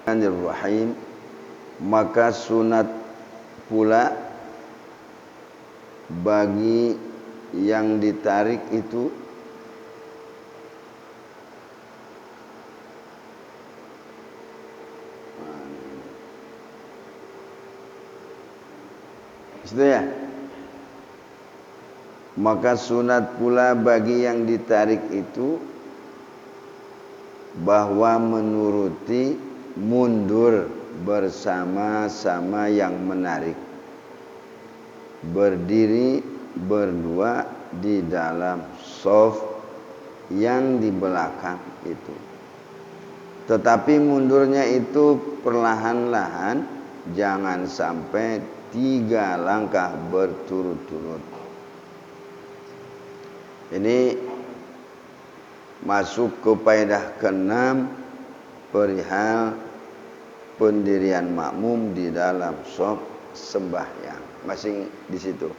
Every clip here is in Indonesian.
Bismillahirrahmanirrahim. Maka sunat pula bagi yang ditarik itu ya. Maka sunat pula bagi yang ditarik itu bahwa menuruti mundur bersama-sama yang menarik, berdiri berdua di dalam shaf yang di belakang itu. Tetapi mundurnya itu perlahan-lahan, jangan sampai 3 langkah berturut-turut. Ini masuk ke faedah ke-6 perihal pendirian makmum di dalam shaf sembahyang. Masih di situ.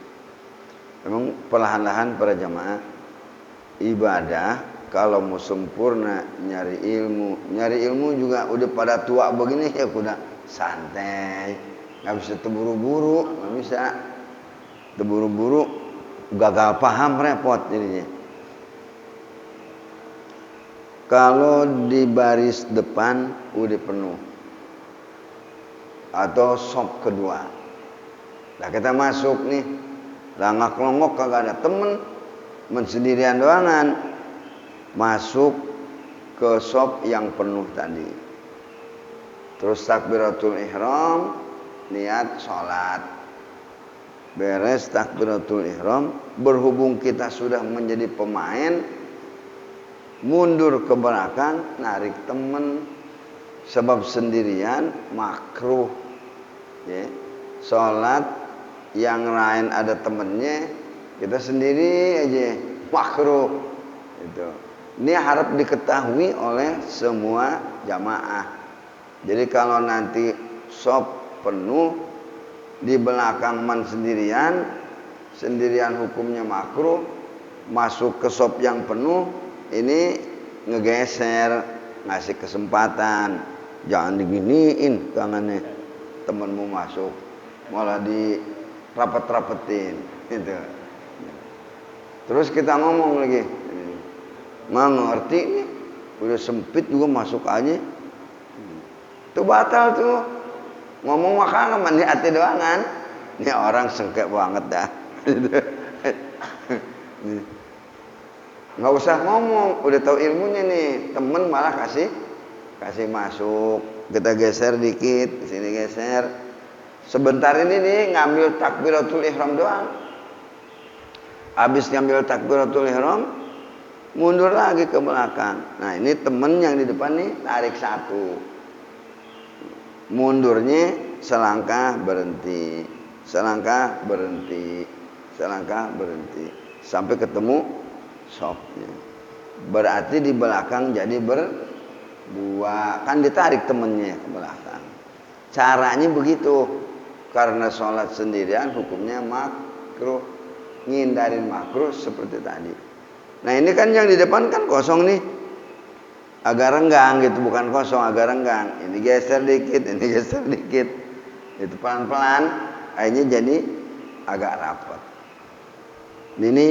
Memang perlahan-lahan para jamaah ibadah kalau mau sempurna nyari ilmu juga udah pada tua begini ya udah santai, nggak bisa terburu-buru, nggak bisa terburu-buru, gagal paham repot jadinya. Kalau di baris depan udah penuh atau shaf kedua, nah kita masuk nih, langak-longok kagak ada temen, sendirian doangan, masuk ke shaf yang penuh tadi. Terus takbiratul ihram, niat sholat. Beres takbiratul ihram, berhubung kita sudah menjadi pemain, mundur ke belakang, narik temen, sebab sendirian makruh. Ya. Sholat yang lain ada temennya, kita sendiri aja makruh. Itu. Ini harap diketahui oleh semua jamaah. Jadi kalau nanti shaf penuh, di belakang man sendirian hukumnya makruh, masuk ke shaf yang penuh, ini ngegeser, ngasih kesempatan, jangan diginiin tangannya temenmu masuk, malah di rapet-rapetin gitu. Terus kita ngomong lagi, nggak ngerti nih, udah sempit juga masuk aja, itu batal tuh. Ngomong makanya mandi hati doangan, ini orang sengkek banget dah. Nggak usah ngomong, udah tahu ilmunya nih, temen malah kasih masuk. Kita geser dikit, sini geser. Sebentar ini nih ngambil takbiratul ihram doang. Habis ngambil takbiratul ihram, mundur lagi ke belakang. Nah ini temen yang di depan nih tarik satu, mundurnya selangkah berhenti, selangkah berhenti, selangkah berhenti, sampai ketemu shafnya. Berarti di belakang jadi berdua, kan ditarik temennya ke belakang. Caranya begitu, karena sholat sendirian hukumnya makruh, ngindarin makruh seperti tadi. Nah ini kan yang di depan kan kosong nih, agak renggang gitu, bukan kosong, agak renggang. Ini geser dikit, ini geser dikit, itu pelan-pelan, akhirnya jadi agak rapat. Ini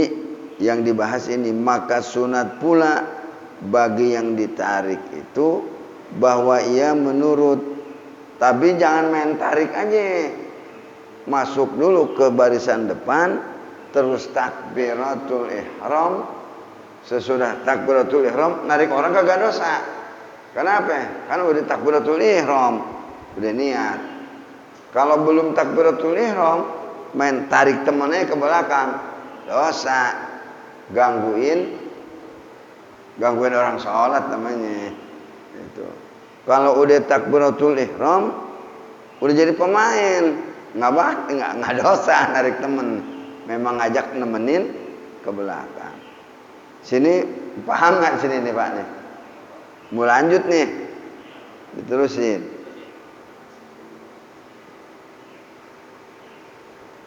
yang dibahas ini. Maka sunat pula bagi yang ditarik itu bahwa ia menurut, tapi jangan main tarik aja, masuk dulu ke barisan depan, terus takbiratul ihram. Sesudah takbiratul ihram narik orang kagak dosa. Kenapa? Karena udah takbiratul ihram, udah niat. Kalau belum takbiratul ihram main tarik temennya ke belakang, dosa. Gangguin orang sholat namanya itu. Kalau udah takbiratul ihram udah jadi pemain, nggak dosa narik temen, memang ngajak nemenin ke belakang. Sini paham nggak sini nih Pak nih? Mau lanjut nih, diterusin.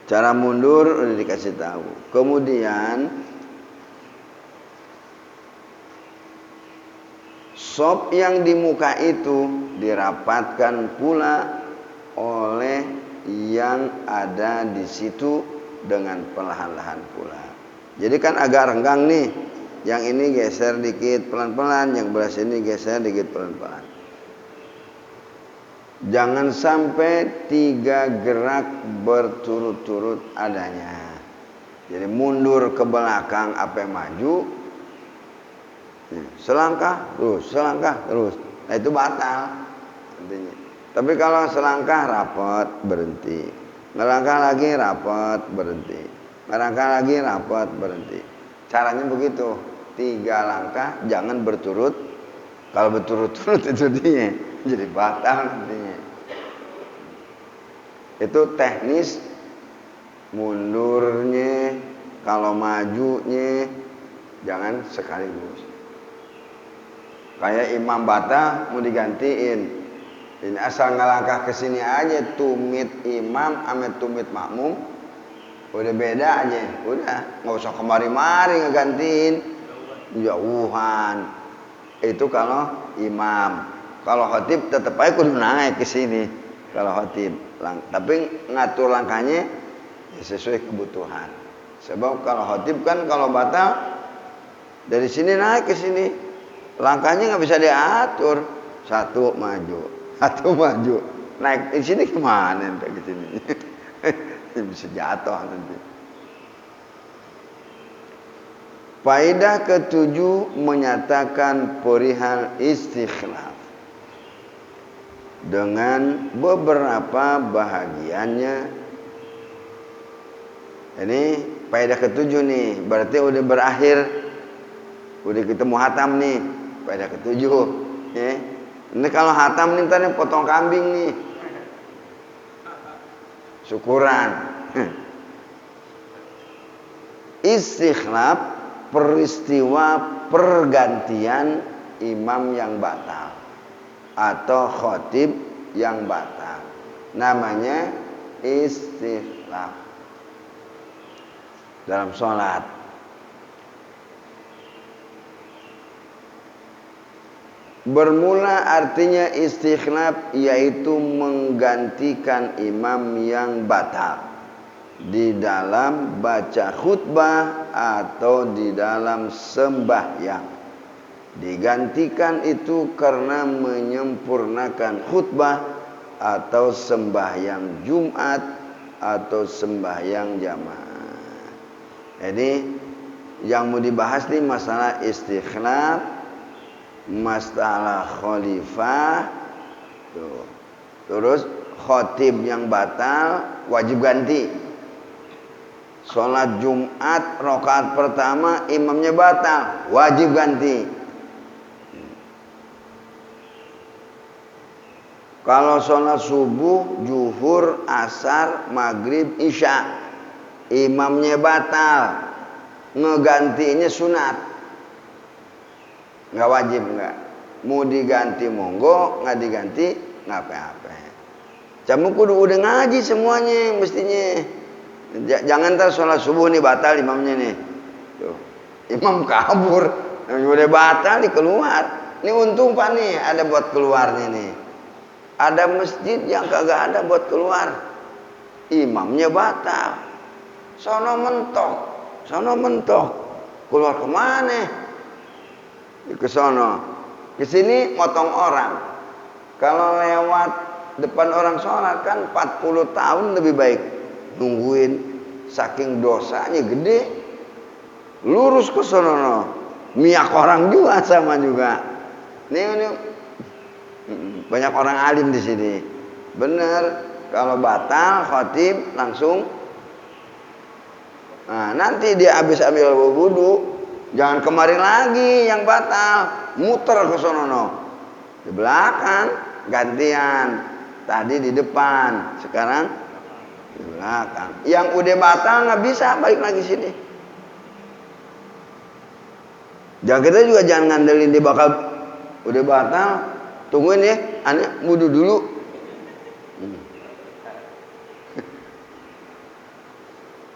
Cara mundur udah dikasih tahu. Kemudian Sop yang di muka itu dirapatkan pula oleh yang ada di situ dengan perlahan-lahan pula. Jadi kan agak renggang nih. Yang ini geser dikit pelan-pelan, yang belah sini geser dikit pelan-pelan. Jangan sampai 3 gerak berturut-turut adanya. Jadi mundur ke belakang apa maju, selangkah terus. Nah itu batal artinya. Tapi kalau selangkah rapat berhenti, ngelangkah lagi rapat berhenti, ngelangkah lagi rapat berhenti. Caranya begitu, 3 langkah jangan berturut. Kalau berturut-turut itu dia jadi batal nantinya. Itu teknis mundurnya, kalau majunya jangan sekaligus. Kayak imam batal mau digantiin. Ini asal ngelangkah ke sini aja, tumit imam sama tumit makmum udah beda aja. Udah, enggak usah kemari-mari ngegantiin. Jauhan. Itu kalau imam. Kalau khatib tetap aja kudu naik ke sini. Kalau khatib, tapi ngatur langkahnya ya sesuai kebutuhan. Sebab kalau khatib kan kalau batal dari sini naik ke sini, langkahnya nggak bisa diatur. Satu maju, naik di sini kemana sampai ke sini? Bisa jatuh nanti. Faedah ke-7 menyatakan perihal istikhlaf dengan beberapa bahagiannya. Ini faedah ke-7 nih, berarti udah berakhir. Udah ketemu hatam nih, faedah ke-7 ya. Ini kalau hatam nih ntar potong kambing nih, syukuran. Istikhlaf peristiwa pergantian imam yang batal atau khatib yang batal, namanya istikhlaf dalam sholat. Bermula artinya istikhlaf yaitu menggantikan imam yang batal di dalam baca khutbah atau di dalam sembahyang. Digantikan itu karena menyempurnakan khutbah atau sembahyang Jumat atau sembahyang jamaah. Jadi yang mau dibahas nih masalah istikhlaf, masalah khalifah, tuh. Terus khatib yang batal wajib ganti. Sholat Jumat rakaat pertama imamnya batal, wajib ganti. Kalau sholat subuh, zuhur, asar, maghrib, isya, imamnya batal, ngegantinya sunat. Nggak wajib nggak. Mau diganti monggo, nggak diganti nggak apa-apa. Kamu kudu udah ngaji semuanya mestinya. Jangan ntar sholat subuh nih batal imamnya nih. Tuh. Imam kabur, udah batal di keluar. Ini untung Pak nih ada buat keluarnya nih. Ada masjid yang kagak ada buat keluar. Imamnya batal. Sono mentok. Keluar kemana? Ke sono, ke sini motong orang. Kalau lewat depan orang sholat kan 40 tahun lebih baik nungguin, saking dosanya gede. Lurus ke sono, miak orang juga sama juga. Ini banyak orang alim di sini. Bener, kalau batal khatib langsung. Nah, nanti dia habis ambil wudu, jangan kemarin lagi yang batal, muter ke sono. Di belakang gantian. Tadi di depan, sekarang di belakang. Yang udah batal nggak bisa balik lagi sini. Jangan kita juga jangan ngandelin dia bakal udah batal, tungguin ya, aneh wudu dulu.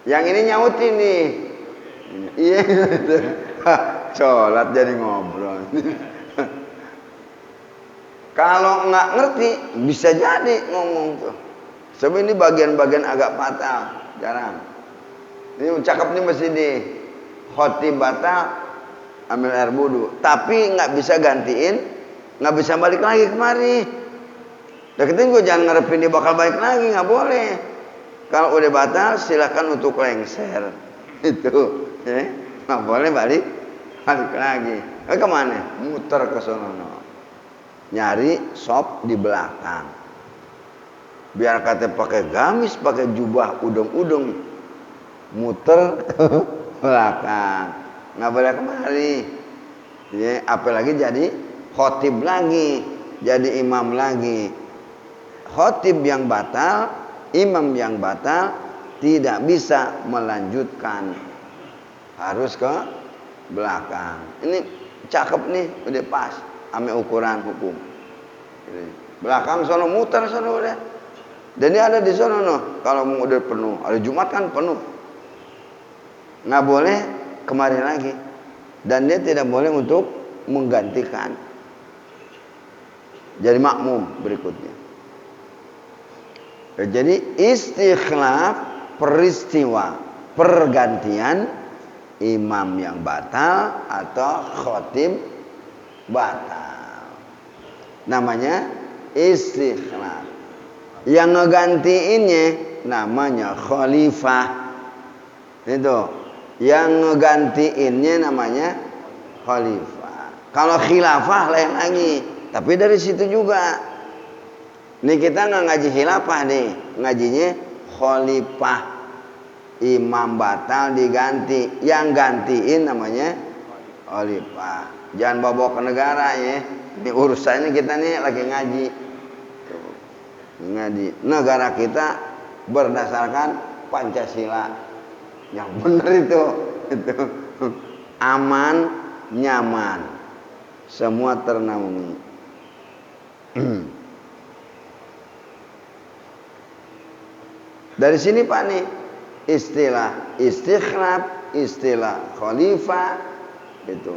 Yang ini nyautin nih. Iya, sholat jadi ngobrol. Kalau nggak ngerti bisa jadi ngomong tuh. Sebab ini bagian-bagian agak fatal, jarang. Ini cakep nih masih di khotib batal, ambil air wudu. Tapi nggak bisa gantiin, nggak bisa balik lagi kemari. Deketin gue jangan ngarepin dia bakal balik lagi, nggak boleh. Kalau udah batal silakan untuk lengser. Itu, ya. Nggak boleh balik lagi. Kemana? Muter ke sono. Nyari sop di belakang. Biar kata pakai gamis, pakai jubah udung-udung, muter ke belakang, nggak boleh kemari. Ya, apalagi jadi khotib lagi, jadi imam lagi. Khotib yang batal, imam yang batal tidak bisa melanjutkan, harus ke belakang. Ini cakep nih, udah pas, ame ukuran hukum. Belakang sono muter sono udah. Dan dia ada di sono no. Kalau mau udah penuh, hari Jumat kan penuh, nggak boleh kemari lagi. Dan dia tidak boleh untuk menggantikan. Jadi makmum berikutnya. Jadi istikhlaf peristiwa pergantian imam yang batal atau khotib batal. Namanya istikhlaf. Yang ngegantiinnya namanya khalifah. Itu. Yang ngegantiinnya namanya khalifah. Kalau khilafah lain lagi. Tapi dari situ juga. Nih kita nggak ngaji khilafah nih. Ngajinya khalifah. Imam batal diganti. Yang gantiin namanya khalifah. Jangan bawa ke negara ya. Ini urusannya kita nih lagi ngaji. Ngaji. Negara kita berdasarkan Pancasila. Yang benar itu. Aman, nyaman. Semua ternaungi. Dari sini Pak nih istilah istikhlaf, istilah khalifah itu.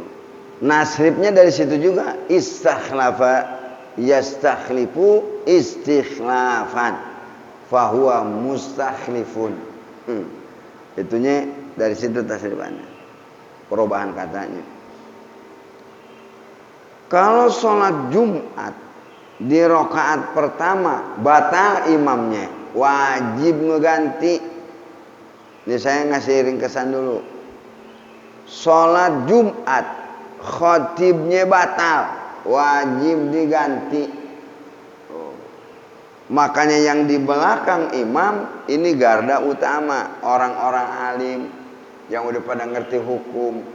Nasribnya dari situ juga istakhlafa yastakhlifu istikhlafan fahuwa mustakhlifun. Itunya dari situ tasrifannya, perubahan katanya. Kalau sholat Jumat di rakaat pertama batal imamnya, wajib ngeganti. Ini saya ngasih ringkesan dulu. Sholat Jumat khotibnya batal, wajib diganti. Makanya yang di belakang imam ini garda utama, orang-orang alim yang udah pada ngerti hukum.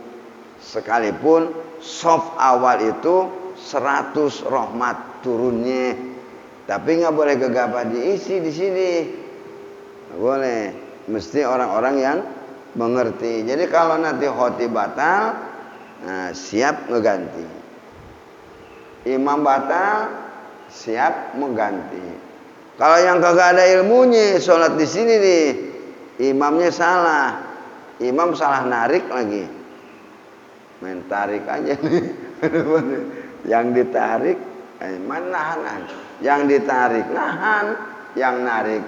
Sekalipun soft awal itu 100 rahmat turunnya, tapi nggak boleh gegabah diisi di sini. Nggak boleh, mesti orang-orang yang mengerti. Jadi kalau nanti khotib batal, nah, siap ngeganti. Imam batal, siap mengganti. Kalau yang kagak ada ilmunya, sholat di sini nih, imamnya salah, imam salah narik lagi, main tarik aja nih. Yang ditarik, nahan, yang ditarik nahan, yang narik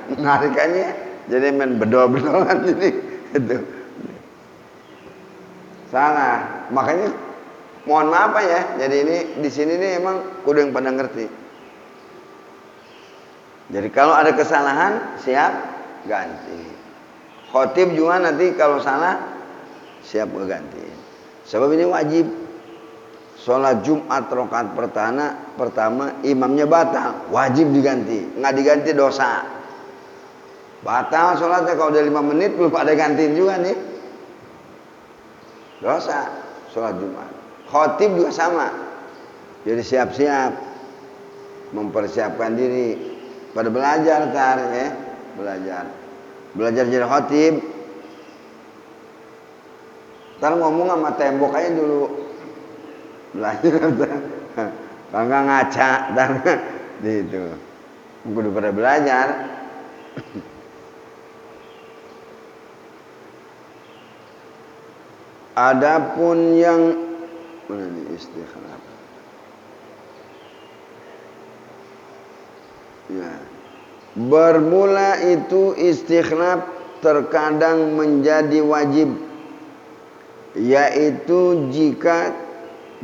aja, jadi main bedol-bedolan ini, itu salah. Makanya mohon maaf ya, jadi ini di sini nih emang kudu yang pada ngerti. Jadi kalau ada kesalahan siap ganti. Khotib juga nanti kalau salah siap ganti. Sebab ini wajib. Sholat Jumat rakaat pertama imamnya batal, wajib diganti. Nggak diganti dosa. Batal sholatnya kalau udah 5 menit belum ada gantiin juga nih. Dosa sholat Jumat. Khotib juga sama. Jadi siap-siap mempersiapkan diri. Pada belajar tar ya, belajar jadi khotib. Ntar ngomong sama tembok aja dulu, belajar. Kalau nggak ngaca, ntar gitu. Udah pada belajar. Adapun yang mana nih istikhlaf? Ya. Bermula itu istikhlaf terkadang menjadi wajib, yaitu jika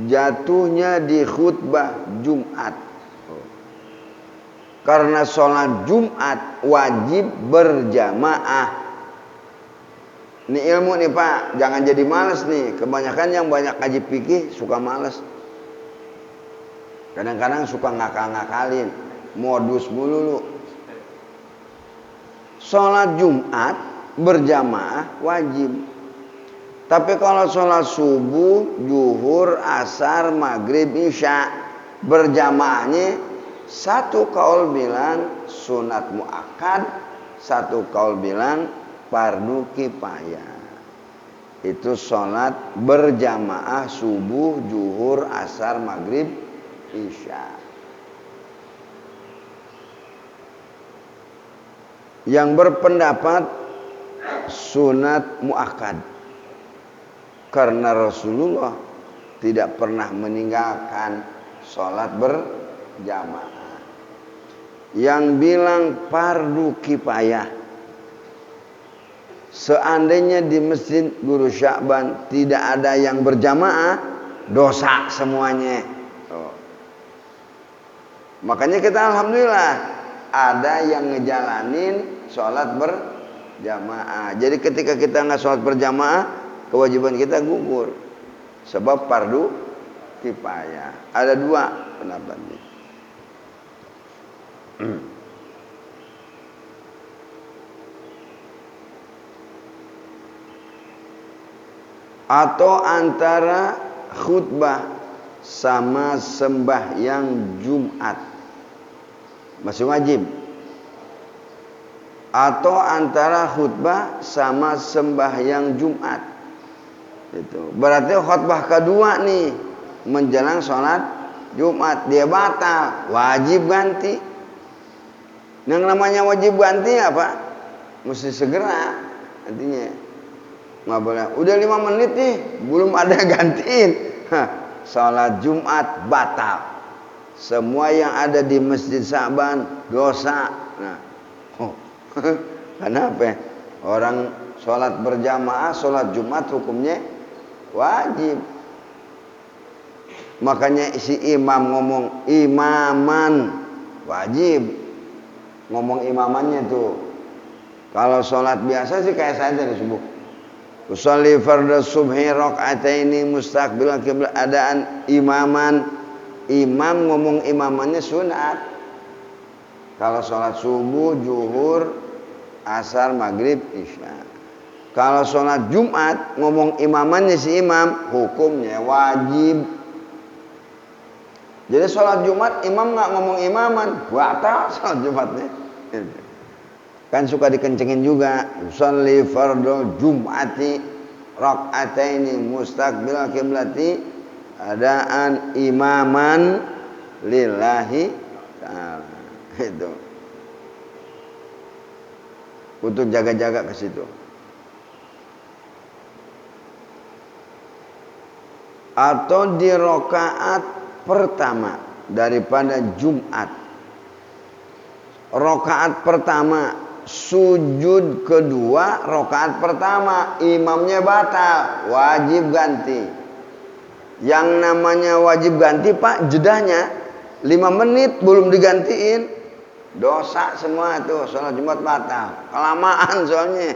jatuhnya di khutbah Jumat. Karena sholat Jumat wajib berjamaah. Ini ilmu nih Pak, jangan jadi malas nih. Kebanyakan yang banyak ngaji fikih suka malas. Kadang-kadang suka ngakal-ngakalin, modus mulu. Sholat Jumat berjamaah wajib. Tapi kalau sholat subuh, zuhur, asar, maghrib, isya berjamaahnya, satu kaul bilang sunat muakkad, satu kaul bilang fardu kifayah. Itu sholat berjamaah subuh, zuhur, asar, maghrib, isya. Yang berpendapat sunat muakkad, karena Rasulullah tidak pernah meninggalkan sholat berjamaah. Yang bilang fardu kifayah, seandainya di masjid Guru Sya'ban tidak ada yang berjamaah, dosa semuanya. Makanya kita alhamdulillah ada yang ngejalanin sholat berjamaah. Jadi ketika kita nggak sholat berjamaah, kewajiban kita gugur. Sebab fardu kifayah. Ada dua pendapatnya. Atau antara khutbah sama sembahyang Jumat masih wajib. Atau antara khutbah sama sembahyang Jumat. Itu berarti khutbah kedua nih menjelang sholat Jumat dia batal, wajib ganti. Yang namanya wajib ganti apa? Mesti segera nantinya. Nggak boleh. Udah 5 menit nih belum ada gantiin. Sholat Jumat batal. Semua yang ada di Masjid Sya'ban dosa. Nah, kenapa? Orang sholat berjamaah, sholat Jumat hukumnya wajib. Makanya si imam ngomong imaman wajib. Ngomong imamannya tuh. Kalau sholat biasa sih kayak saya dari subuh. Usolli fardhu subhi raka'ataini mustaqbilan qiblat, adaan imaman. Imam ngomong imamannya sunat. Kalau sholat subuh, zuhur, asar, maghrib, isya. Kalau sholat Jumat ngomong imamannya si imam, hukumnya wajib. Jadi sholat Jumat imam nggak ngomong imaman, batal sholat Jumatnya. Kan suka dikencengin juga. Usolli fardhu jum'ati raka'ataini mustaqbil qiblati, adaan imaman lillahi ta'ala. Itu untuk jaga-jaga ke situ. Atau di rakaat pertama daripada Jumat. Rakaat pertama, sujud kedua rakaat pertama, imamnya batal, wajib ganti. Yang namanya wajib ganti Pak, jedahnya 5 menit belum digantiin, dosa semua itu, sholat Jumat batal. Kelamaan soalnya.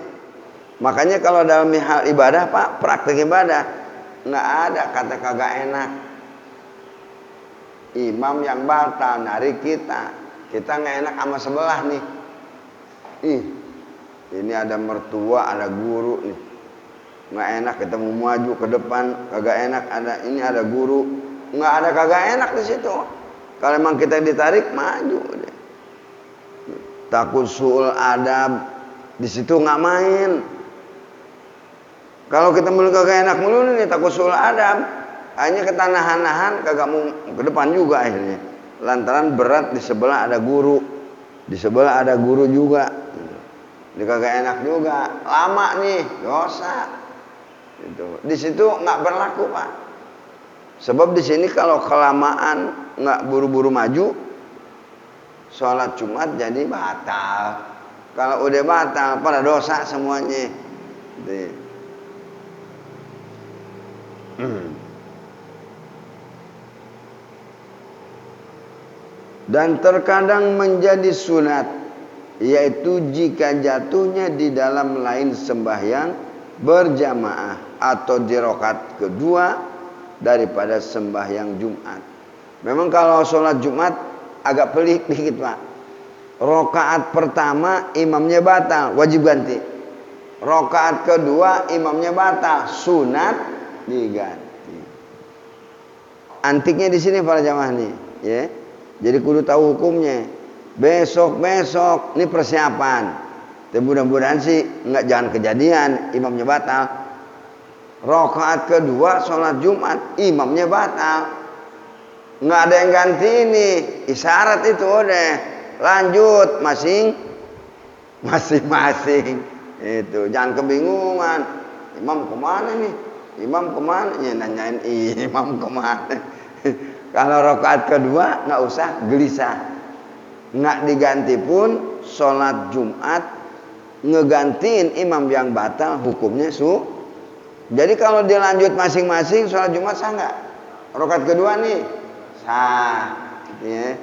Makanya kalau dalam hal ibadah Pak, praktek ibadah, nggak ada kata kagak enak. Imam yang batal narik kita nggak enak sama sebelah nih. Ini ada mertua, ada guru nih. Nggak enak kita mau maju ke depan, kagak enak ini ada guru, nggak ada kagak enak di situ. Kalau emang kita ditarik maju deh. Takut suul adab di situ nggak main. Kalau kita mulu kagak enak mulu nih takut suul adab, hanya kita nahan-nahan kagak mau ke depan juga akhirnya. Lantaran berat di sebelah ada guru, di sebelah ada guru juga. Ini kagak enak juga, lama nih dosa. Itu di situ nggak berlaku Pak. Sebab di sini kalau kelamaan nggak buru-buru maju, sholat Jumat jadi batal. Kalau udah batal pada dosa semuanya. Dan terkadang menjadi sunat, yaitu jika jatuhnya di dalam lain sembahyang berjamaah atau di rakaat kedua daripada sembahyang Jumat. Memang kalau sholat Jumat agak pelik dikit Pak. Rakaat pertama imamnya batal, wajib ganti. Rakaat kedua imamnya batal, sunat diganti. Antiknya di sini para jamaah nih, ya. Jadi kudu tahu hukumnya. Besok ini persiapan. Dan mudah-mudahan sih jangan kejadian imamnya batal. Rakaat kedua sholat Jumat imamnya batal. Nggak ada yang ganti ini. Isyarat itu udah. Lanjut masing-masing. Itu jangan kebingungan. Imam kemana nih? Imam kemana? Ya nanyain imam kemana? Kalau rakaat kedua nggak usah gelisah. Nggak diganti pun sholat Jumat ngegantiin imam yang batal hukumnya Jadi kalau dilanjut masing-masing sholat Jumat sah nggak? Rakaat kedua nih sah. Ya.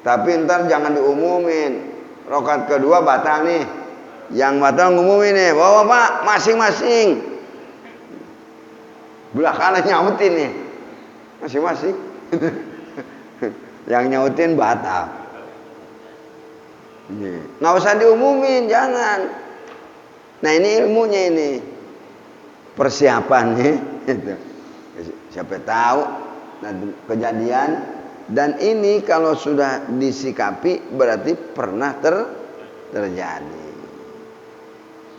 Tapi ntar jangan diumumin. Rakaat kedua batal nih. Yang batal ngumumin nih. Bawa Pak masing-masing. Belakangan nyautin nih. Masing-masing. Yang nyautin batal. Nggak usah diumumin, jangan. Nah ini ilmunya ini. Persiapannya. Gitu. Siapa tahu kejadian. Dan ini kalau sudah disikapi berarti pernah terjadi.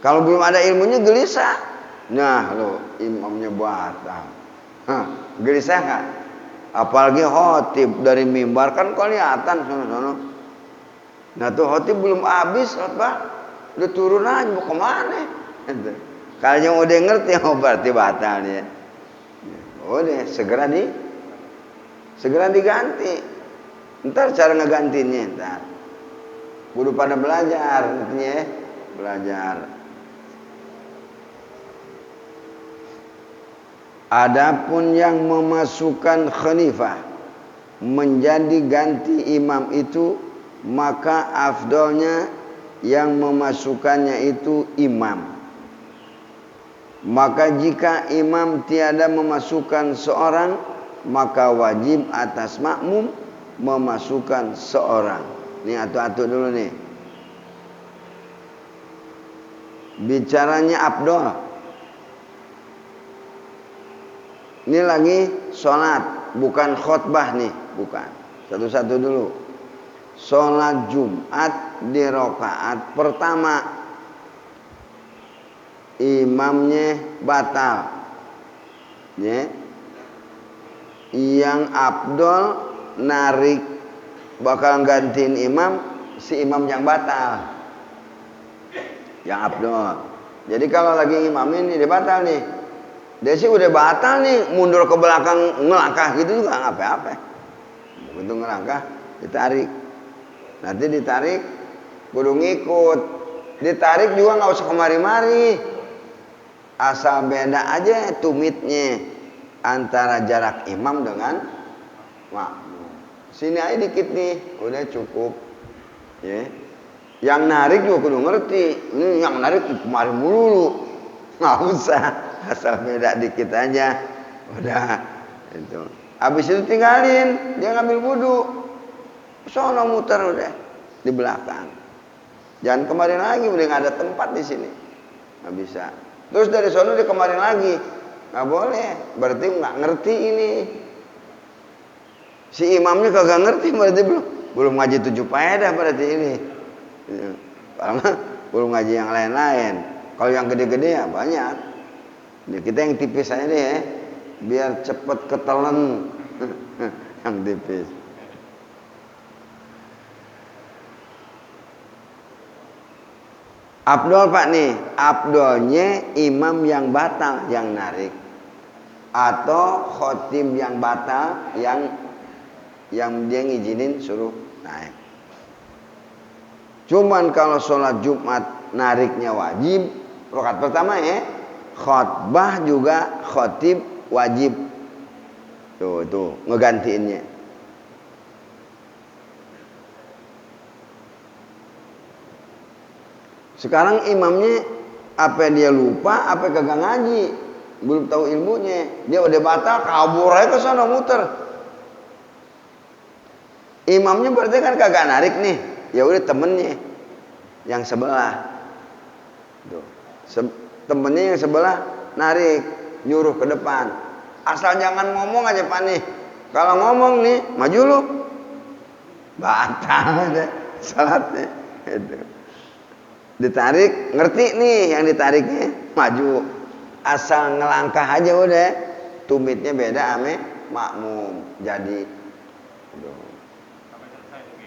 Kalau belum ada ilmunya gelisah. Nah lo imamnya batal. Gelisah nggak? Apalagi khotib dari mimbar kan kelihatan sono-sono. Nah tuh khotib belum habis apa? Udah turun aja mau kemana? Kalau yang udah ngerti berarti batal ya. Udah segera diganti. Ntar cara ngegantinya ntar. Kudu pada belajar nantinya ya. Belajar. Adapun yang memasukkan khalifah menjadi ganti imam itu, maka afdalnya yang memasukkannya itu imam. Maka jika imam tiada memasukkan seorang, maka wajib atas makmum memasukkan seorang. Ini atu-atu dulu nih. Bicaranya afdal. Ini lagi sholat, bukan khutbah nih, bukan. Satu-satu dulu. Sholat Jumat di rakaat pertama, imamnya batal. Ya. Yang afdol narik bakal gantiin imam, si imam yang batal. Yang afdol. Jadi kalau lagi imam ini dia batal nih. Dia sih udah batal nih, mundur ke belakang ngelangkah gitu juga nggak apa-apa. Begitu ngelangkah, ditarik. Nanti ditarik, kudu ngikut. Ditarik juga nggak usah kemari-mari. Asal beda aja tumitnya antara jarak imam dengan makmum. Sini aja dikit nih, udah cukup. Ya. Yang narik juga kudu ngerti. Ini yang narik kemari mulu. Nggak usah. Asal beda dikit aja. Udah itu. Habis itu tinggalin, dia ngambil wudu. Sono muter udah di belakang. Jangan kemarin lagi, udah nggak ada tempat di sini. Nggak bisa. Terus dari sono dia kemarin lagi. Nggak boleh. Berarti nggak ngerti ini. Si imamnya kagak ngerti berarti belum ngaji 7 faedah berarti ini. Karena belum ngaji yang lain-lain. Kalau yang gede-gede ya banyak. Kita yang tipis aja deh ya, biar cepet ketelen. Yang tipis. Abdol Pak nih, abdolnya imam yang batal yang narik, atau khotib yang batal yang dia ngizinin suruh naik. Cuman kalau sholat Jumat nariknya wajib, rakaat pertama ya. Khotbah juga khotib wajib. Tuh ngegantiinnya. Sekarang imamnya apa dia lupa, apa kagak ngaji, belum tahu ilmunya, dia udah batal, kabur aja ke sana muter. Imamnya berarti kan kagak narik nih, ya udah temennya yang sebelah, tuh. Temennya yang sebelah narik, nyuruh ke depan. Asal jangan ngomong aja Pak nih. Kalau ngomong nih, maju lu, batal aja salatnya. Itu. Ditarik, ngerti nih yang ditariknya, maju. Asal ngelangkah aja udah, tumitnya beda ame makmum. Jadi, sampai selesai tuh,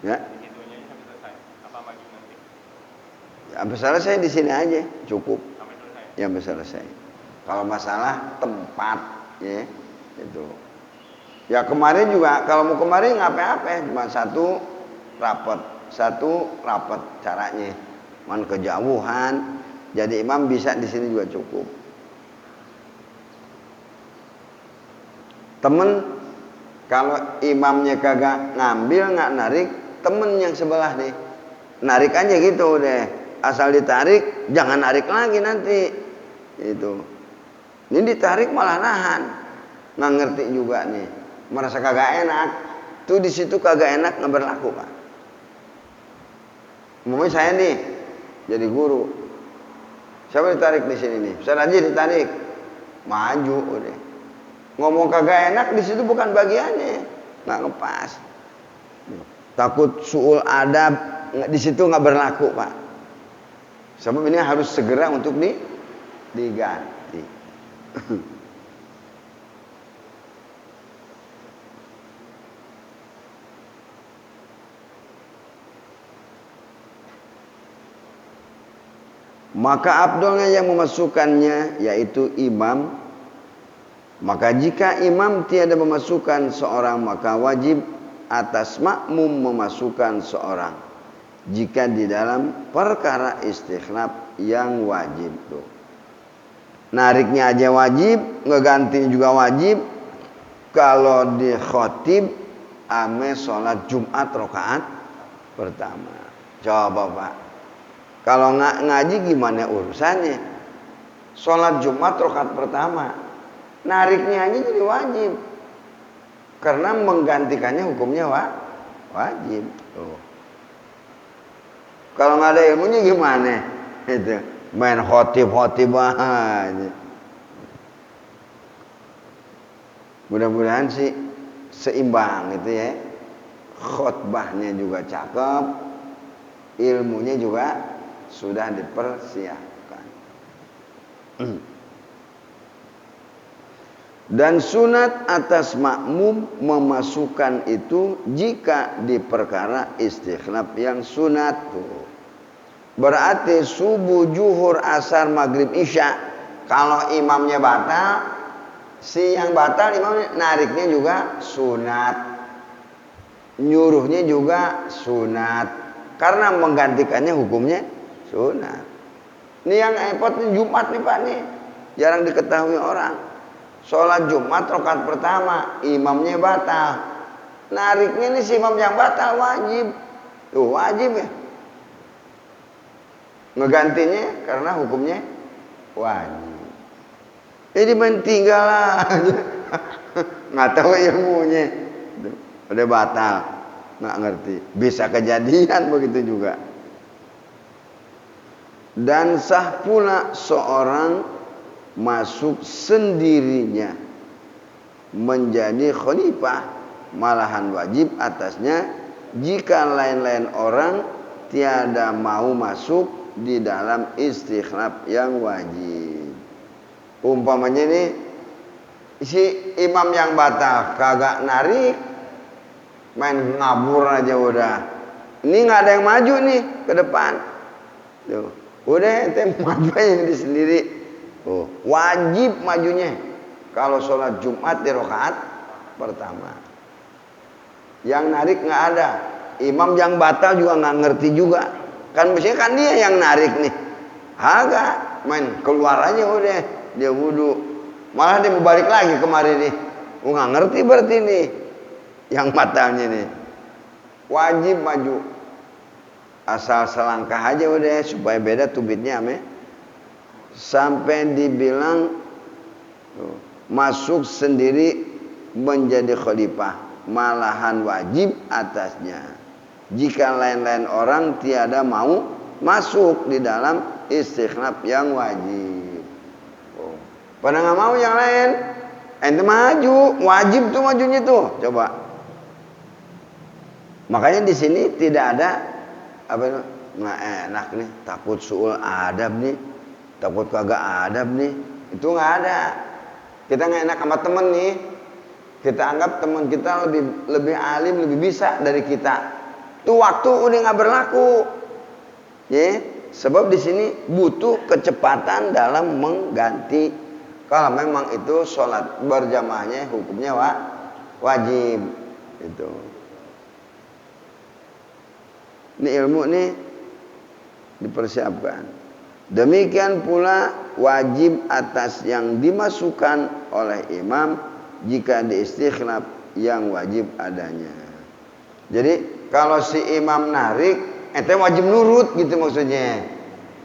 ya. Hidupnya sampai selesai. Apa maju nanti? Ya, sampai selesai di sini aja, cukup. Sampai selesai. Ya, sampai selesai. Kalau masalah tempat, ya, itu. Ya kemarin juga, kalau mau kemarin ngapain-ngapain, cuma satu rapat caranya. Man kejauhan, jadi imam bisa di sini juga cukup. Temen kalau imamnya kagak ngambil, nggak narik, temen yang sebelah nih narik aja gitu deh. Asal ditarik, jangan narik lagi nanti. Itu. Ini ditarik malah nahan, nggak ngerti juga nih, merasa kagak enak. Tuh di situ kagak enak nggak berlaku Pak. Umumnya saya nih jadi guru, siapa ditarik di sini nih? Saya aja ditarik, maju udah. Ngomong kagak enak di situ bukan bagiannya, nggak ngepas. Takut suul adab di situ nggak berlaku Pak. Sebab ini harus segera untuk diganti. Maka abdolnya yang memasukkannya yaitu imam. Maka jika imam tiada memasukkan seorang, maka wajib atas makmum memasukkan seorang. Jika di dalam perkara istikhlaf yang wajib tuh. Nariknya aja wajib, ngeganti juga wajib. Kalau di khotib ame sholat Jumat rakaat pertama. Coba Pak, kalau nggak ngaji gimana urusannya? Sholat Jumat rakaat pertama, nariknya aja jadi wajib. Karena menggantikannya hukumnya wajib. Tuh. Kalau nggak ada ilmunya gimana? Itu main khotib aja. Mudah-mudahan sih seimbang gitu ya. Khotbahnya juga cakep, ilmunya juga sudah dipersiapkan. Dan sunat atas makmum memasukkan itu jika di perkara istikhlaf yang sunat tuh. Berarti subuh, zuhur, asar, maghrib, isya. Kalau imamnya batal, si yang batal imamnya nariknya juga sunat, nyuruhnya juga sunat. Karena menggantikannya hukumnya sunat. Ini yang repot nih Jumat nih Pak nih, jarang diketahui orang. Sholat Jumat rakaat pertama, imamnya batal. Nariknya nih si imam yang batal wajib. Tuh wajib ya. Ngegantinya karena hukumnya wajib. Jadi main tinggal aja. Nggak tahu ilmunya. Udah batal. Nggak ngerti. Bisa kejadian begitu juga. Dan sah pula seorang masuk sendirinya menjadi khalifah, malahan wajib atasnya jika lain-lain orang tiada mau masuk di dalam istikhlaf yang wajib. Umpamanya nih si imam yang batal kagak narik, main ngabur aja udah. Ini nggak ada yang maju nih ke depan. Tuh, udah ente maju aja sendiri. Oh, wajib majunya kalau sholat Jumat di rakaat pertama. Yang narik nggak ada, imam yang batal juga nggak ngerti juga. Kan biasanya kan dia yang narik nih. Agak main keluar aja udah dia wudu. Malah dia mau balik lagi kemari nih. Nggak ngerti berarti nih yang batalnya nih. Wajib maju. Asal selangkah aja udah supaya beda tubitnya ame. Sampai dibilang masuk sendiri menjadi khalifah, malahan wajib atasnya. Jika lain-lain orang tiada mau masuk di dalam istikhlaf yang wajib. Pada nggak mau yang lain, ente maju, wajib tuh majunya tuh. Coba. Makanya di sini tidak ada apa itu, nggak enak nih, takut suul adab nih, takut kagak adab nih, itu nggak ada. Kita nggak enak sama temen nih, kita anggap teman kita lebih alim, lebih bisa dari kita. Tuh waktu udah nggak berlaku, ya. Sebab di sini butuh kecepatan dalam mengganti. Kalau memang itu sholat berjamaahnya hukumnya wajib, itu. Ini ilmu nih dipersiapkan. Demikian pula wajib atas yang dimasukkan oleh imam jika diistikhlaf yang wajib adanya. Jadi kalau si imam narik, ente wajib nurut gitu maksudnya.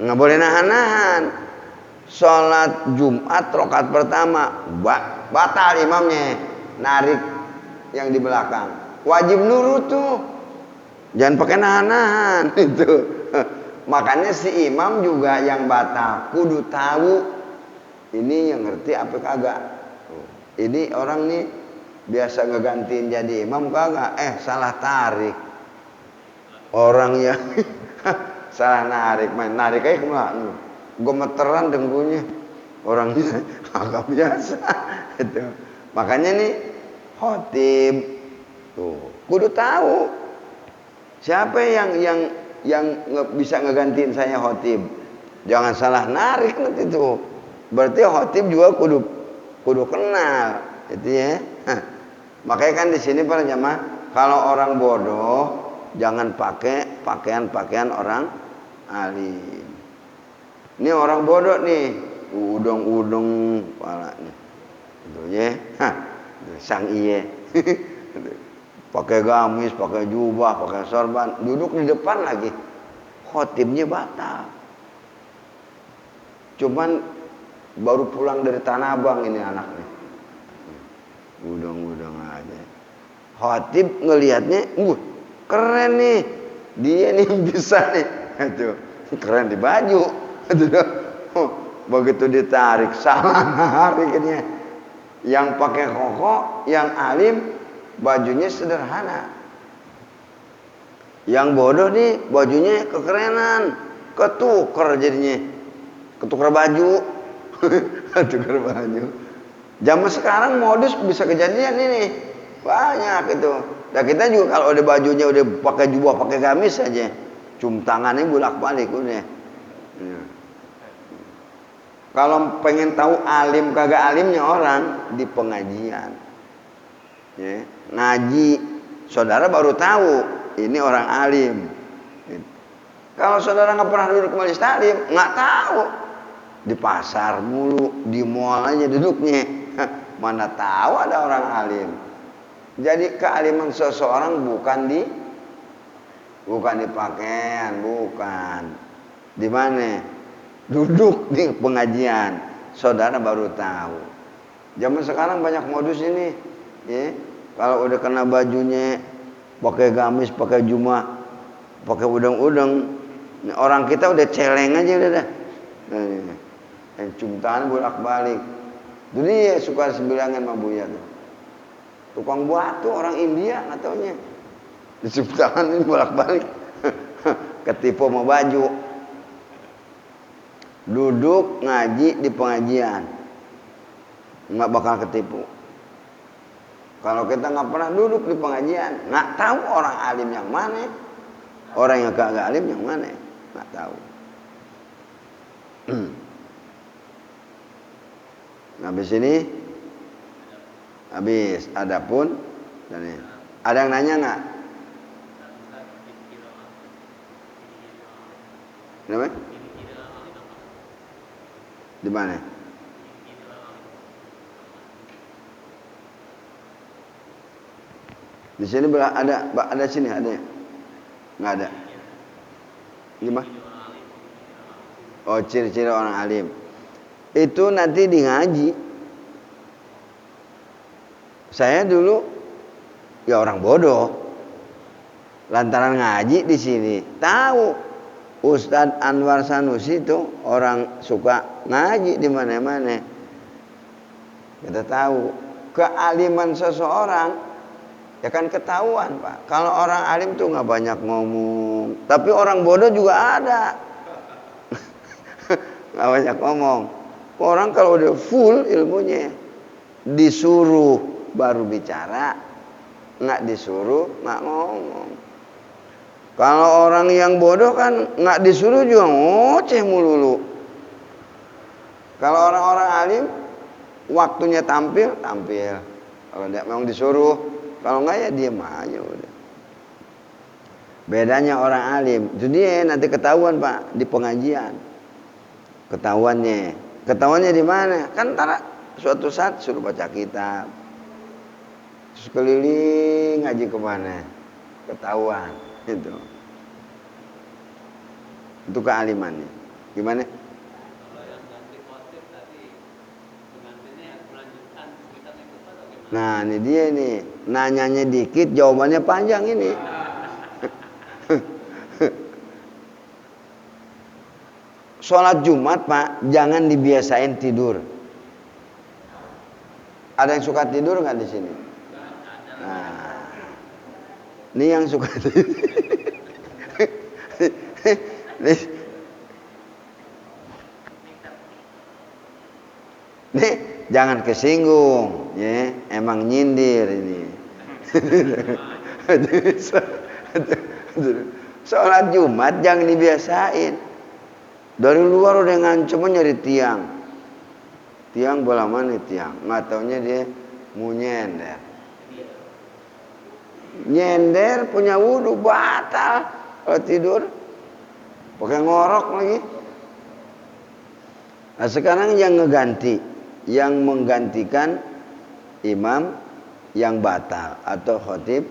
Nggak boleh nahan-nahan. Sholat Jumat rakaat pertama batal imamnya, narik yang di belakang. Wajib nurut tuh. Jangan pakai nahan-nahan itu. Makanya si imam juga yang batal kudu tahu ini yang ngerti apa kagak. Ini orang nih biasa ngegantiin jadi imam kagak, salah tarik. Orang yang salah narik, main narik aja kemana? Gemeteran dengkulnya. Orangnya agak biasa. Itu. Makanya nih khotib tuh kudu tahu siapa yang bisa ngegantiin saya khotib. Jangan salah narik nanti tuh. Berarti khotib juga kudu kenal, itu ya. Makanya kan di sini para jamaah, kalau orang bodoh jangan pakai pakaian orang alim. Ini orang bodoh nih, udung kepala nih. Itu ya. Sang iye. Pakai gamis, pakai jubah, pakai sorban, duduk di depan lagi. Khotibnya batal. Cuman baru pulang dari Tanah Abang ini anaknya. Udang aja. Khotib ngelihatnya, keren nih. Dia nih bisa nih. Itu keren di baju. Itu begitu ditarik salah nariknya. Yang pakai koko, yang alim bajunya sederhana. Yang bodoh nih bajunya kekerenan, ketuker jadinya, ketuker baju, ketuker baju. Zaman sekarang modus bisa kejadian ini banyak itu. Dan kita juga kalau ada bajunya udah pakai jubah, pakai gamis aja, cium tangannya bolak-balik udah. Ya. Kalau pengen tahu alim kagak alimnya orang di pengajian. Ya, ngaji, saudara baru tahu ini orang alim. Kalau saudara nggak pernah duduk majelis taklim, nggak tahu. Di pasar mulu, di mall aja duduknya, mana tahu ada orang alim. Jadi kealiman seseorang bukan di pakaian, bukan. Di mana? Duduk di pengajian, saudara baru tahu. Zaman sekarang banyak modus ini. Ya, kalau udah kena bajunya pakai gamis, pakai jumah, pakai udang-udang, orang kita udah celeng aja udah dah. Cium tangan bolak-balik. Itu dia suka sebilangan sama Buya tuh. Tukang batu orang India nggak taunya. Cium tangan ini bolak-balik. Ketipu sama baju. Duduk ngaji di pengajian, nggak bakal ketipu. Kalau kita nggak pernah duduk di pengajian, nggak tahu orang alim yang mana, orang yang kagak alim yang mana, nggak tahu. Habis ini, habis. Adapun, ada yang nanya nggak? Kenapa? Di mana? Di sini ada sini ada ya? Nggak ada. Gimana? Oh, ciri-ciri orang alim. Itu nanti di ngaji. Saya dulu ya orang bodoh. Lantaran ngaji di sini, tahu Ustadz Anwar Sanusi itu orang suka ngaji di mana-mana. Kita tahu kealiman seseorang ya kan ketahuan, Pak. Kalau orang alim tuh nggak banyak ngomong, tapi orang bodoh juga ada. Nggak banyak ngomong. Orang kalau udah full ilmunya, disuruh baru bicara, nggak disuruh nggak ngomong. Kalau orang yang bodoh kan nggak disuruh juga ngoceh melulu. Kalau orang-orang alim, waktunya tampil. Kalau tidak memang disuruh, kalau nggak ya diam aja udah. Bedanya orang alim, itu dia nanti ketahuan Pak di pengajian. Ketahuannya di mana? Kan ntar suatu saat suruh baca kitab, terus keliling ngaji kemana? Ketahuan itu kealimannya. Gimana? Kalau yang ganti khotib tadi, penggantinya melanjutkan kita ikut atau gimana? Nah ini dia nih, nanyanya dikit jawabannya panjang ini. Sholat Jumat Pak, jangan dibiasain tidur. Ada yang suka tidur nggak di sini? Nah, ini yang suka tidur. Nih, jangan kesinggung, ya. Emang nyindir ini. Sholat Jumat jangan dibiasain. Dari luar udah ngancem nyari tiang. Tiang bola mana tiang? Nggak taunya dia mau nyender. Nyender punya wudu batal kalau tidur. Pakai ngorok lagi. Nah sekarang yang menggantikan imam yang batal atau khotib,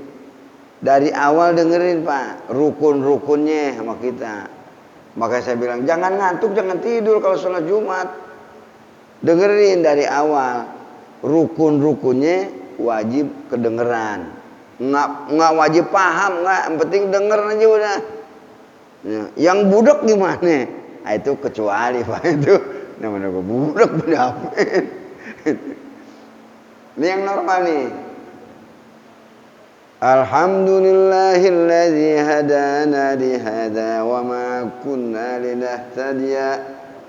dari awal dengerin Pak rukun-rukunnya sama kita. Makanya saya bilang jangan ngantuk, jangan tidur kalau sholat Jumat. Dengerin dari awal rukun-rukunnya, wajib kedengeran. Nggak wajib paham, nggak, yang penting denger aja udah. Ya, yang budak gimana? Nah, itu kecuali Pak itu namanya budak bedapen. Ini yang normal nih. Alhamdulillahilladzi hadana li hadza wa ma kunna linahtadiya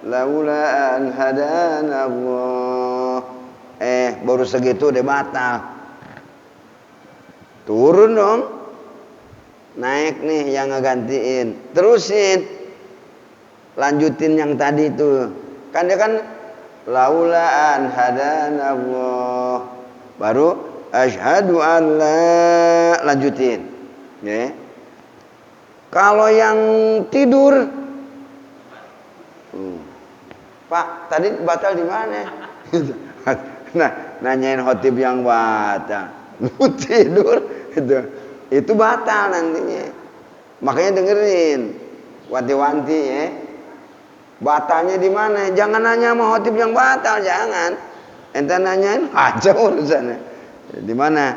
laula an hadana Allah. Baru segitu udah batal. Turun dong. Naik nih yang ngegantiin. Terusin. Lanjutin yang tadi itu. Kan dia kan laula an hadana Allah. Baru asyhadu an la, lanjutin. Ya. Kalau yang tidur, Pak, tadi batal di mana? Nah, nanyain khotib yang batal. Lu tidur itu batal nantinya. Makanya dengerin, wanti-wanti ya. Batalnya di mana? Jangan nanya sama khotib yang batal, jangan. Ente nanyain aja urusannya. Di mana?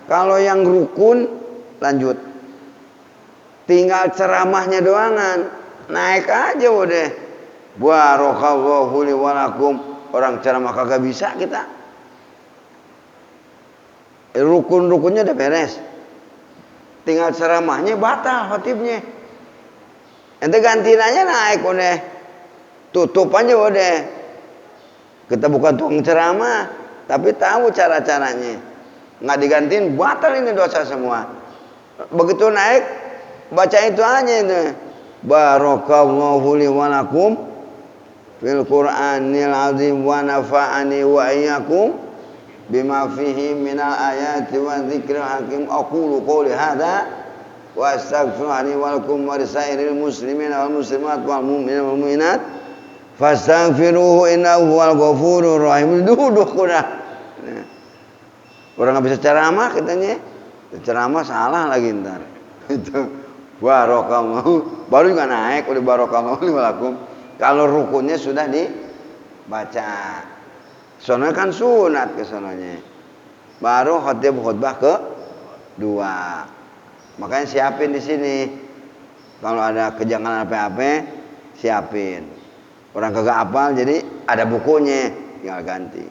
Kalau yang rukun lanjut. Tinggal ceramahnya doangan. Naik aja udah. Barakallahu li wa lakum. Orang ceramah kagak bisa kita. Rukun-rukunnya udah beres. Tinggal ceramahnya batal khotibnya. Ente gantiin aja naik udah. Tutup aja udah. Kita bukan tukang ceramah, tapi tahu cara-caranya. Nggak digantiin, batal ini dosa semua. Begitu naik, baca itu aja itu. Barakallahu li wa lakum fil Qur'anil azim wa nafa'ani wa iyyakum bima fihi minal ayati wa dzikril hakim. Aqulu qouli hadza wa astaghfirullahi wa lakum wa lisairil muslimina wal muslimat wal mu'minina wal mu'minat fastaghfiruhu innahu huwal ghafurur rahim. Duduk udah. Orang nggak bisa ceramah katanya. Ceramah salah lagi ntar. Itu barokallahu. Baru juga naik udah barokallahu walakum. Kalau rukunnya sudah dibaca. Soalnya kan sunat ke sononya. Baru khutbah ke dua. Makanya siapin di sini. Kalau ada kejangan apa-apa, siapin. Orang kagak hafal jadi ada bukunya, tinggal ganti.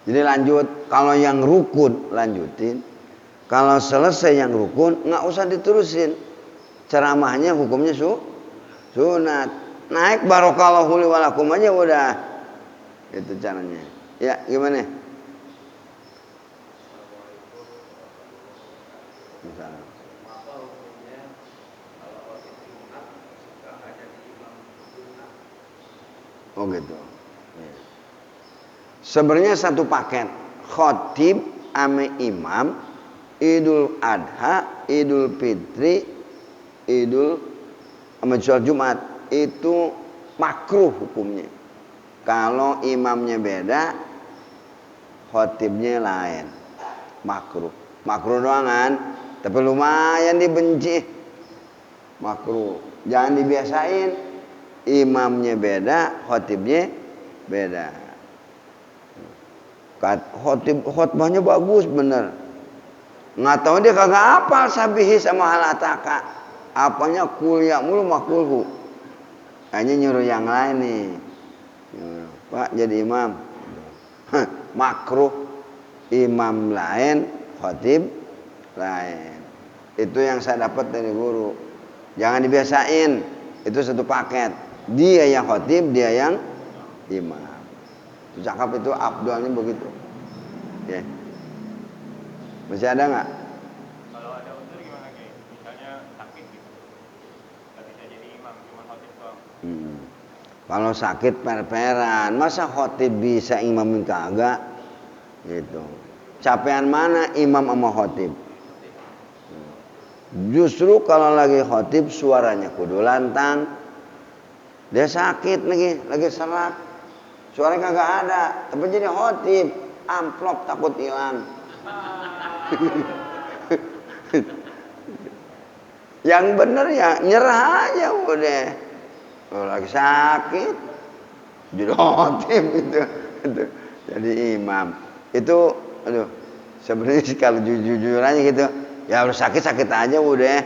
Jadi lanjut, kalau yang rukun lanjutin. Kalau selesai yang rukun nggak usah diterusin. Ceramahnya hukumnya sunat. Naik barokallahu li walakum aja udah. Itu caranya. Ya, gimana? Misalnya. Apa hukumnya kalau khotib Jumat suka ada di imam Jumat? Oh gitu. Ya. Sebenarnya satu paket. Khotib ame imam, Idul Adha, Idul Fitri, Idul sama sholat Jumat itu makruh hukumnya. Kalau imamnya beda, khotibnya lain. Makruh. Makruh doang kan? Tapi lumayan dibenci. Makruh. Jangan dibiasain. Imamnya beda, khotibnya beda. Khotbahnya bagus bener. Nggak tahu dia kagak hafal sabihi sama halataka. Apanya kuliah mulu makulhu. Hanya nyuruh yang lain nih. Pak jadi imam. Makruh. Imam lain, khotib lain. Itu yang saya dapat dari guru. Jangan dibiasain. Itu satu paket. Dia yang khotib, dia yang imam. Cakap itu abdulnya begitu. Ya. Masih ada nggak? Kalau ada udur gimana Ki? Misalnya sakit gitu, nggak bisa jadi imam, cuma khotib doang. Kalau sakit per-peran, masa khotib bisa imamin kagak? Gitu. Capean mana imam sama khotib? Justru kalau lagi khotib suaranya kudu lantang. Dia sakit lagi serak. Suaranya kagak ada, tapi jadi khotib, amplop takut hilang. Yang bener ya nyerah aja udah. Kalau lagi sakit jadi khotib itu. Jadi imam. Itu sebenarnya kalau jujur-jujurannya gitu, ya harus sakit aja udah.